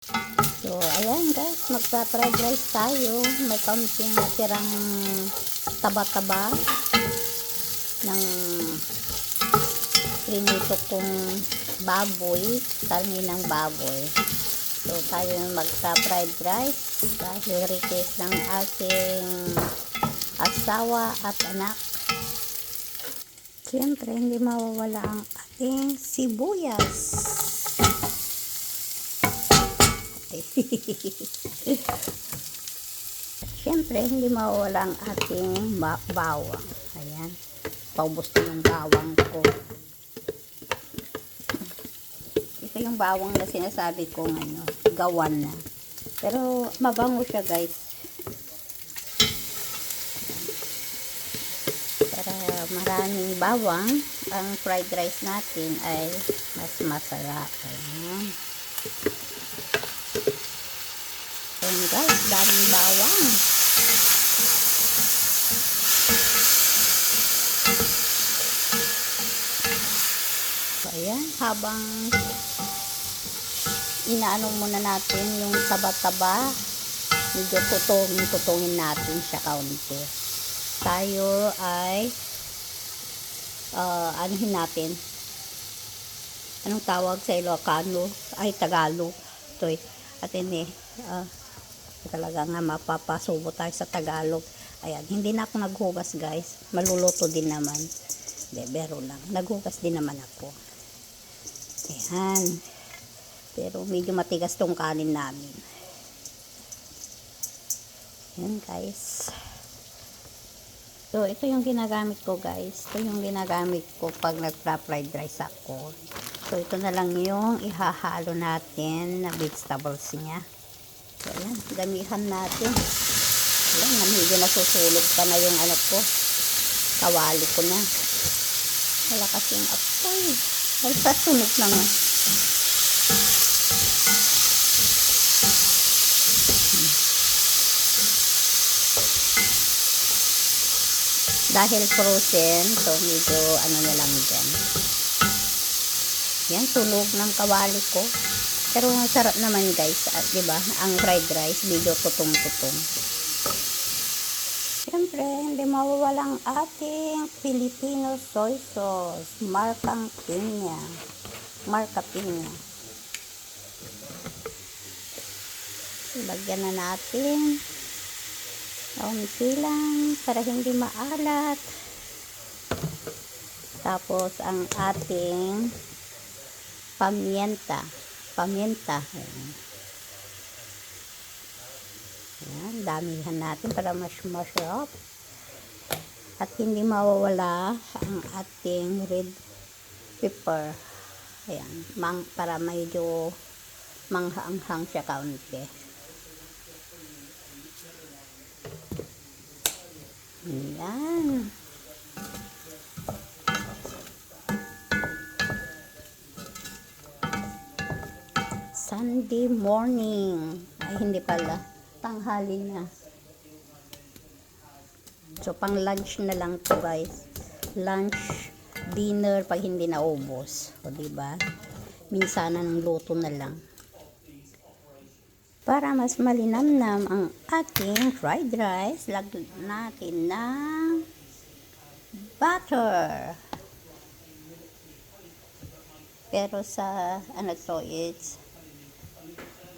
So, ayan guys, magpa-fried rice tayo. May kaunting natirang taba-taba ng prinito kong baboy, karne ng baboy. So, tayo magpa-fried rice dahil request ng aking asawa at anak. Siyempre, hindi mawawala ang ating sibuyas. Siyempre, hindi mawawala ang ating bawang. Ayan. Paubos na yung bawang ko. Ito yung bawang na sinasabi kong gawan na. Pero, mabango siya guys. Para maraming bawang, ang fried rice natin ay mas masarap. Ayan. Ayan guys, daming bawang. So, ayan, habang inaano muna natin yung taba-taba, medyo tutungin natin siya kaunti. Tayo ay anuhin natin. Anong tawag sa Ilocano? Ay, Tagalog. Ito eh. At ini, talaga nga mapapasubo tayo sa Tagalog. Ayan, hindi na ako naghugas guys. Maluluto din naman. Hindi, bero lang. Naghugas din naman ako. Ayan. Pero medyo matigas tong kanin namin. Ayan guys. So, ito yung ginagamit ko guys. Ito yung ginagamit ko pag nagpa-fried rice ako. So, ito na lang yung ihahalo natin na vegetables niya. So, ayan, damihan natin. Ayan, medyo nasusulog pa na yung kawali ko na. Wala kasi yung apoy. Basta sunog na nga. Dahil frozen, so medyo na lang dyan. Yan, tulog ng kawali ko. Pero sarap naman guys, diba? Ang fried rice, medyo tutong-tutong. Siyempre, hindi mawawala ang ating Filipino soy sauce, Marca Piña. Lagyan na natin. Kaunti lang para hindi maalat. Tapos ang ating paminta. Ayan, damihan natin para mas masarap. At hindi mawawala ang ating red pepper. Ayan, para medyo manghanghang siya kaunti. Ayan. Sunday morning. Ay, hindi pala. Tanghali na. So, pang lunch na lang to guys. Lunch, dinner, pag hindi naubos. O, diba? Minsanan ng luto na lang. Para mas malinamnam ang ating fried rice, lagyan natin ng butter. Pero sa it's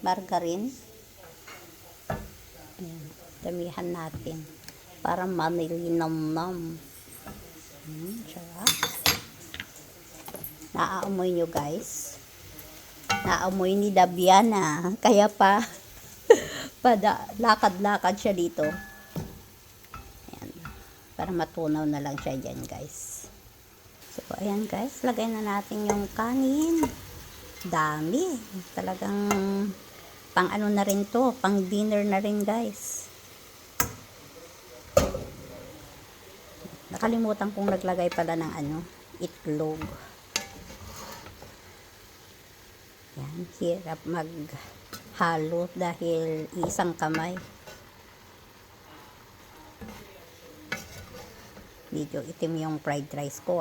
margarine. Ayan, damihan natin para manilinamnam. Sarap. Naaamoy nyo guys. Naamoy ni Dabiana. Kaya pa lakad-lakad siya dito. Ayan. Para matunaw na lang siya dyan guys. So, ayan guys. Lagay na natin yung kanin. Dami. Talagang pang na rin to. Pang dinner na rin guys. Nakalimutan kong naglagay pala ng itlog. Yan, hirap maghalo dahil isang kamay. Medyo itim yung fried rice ko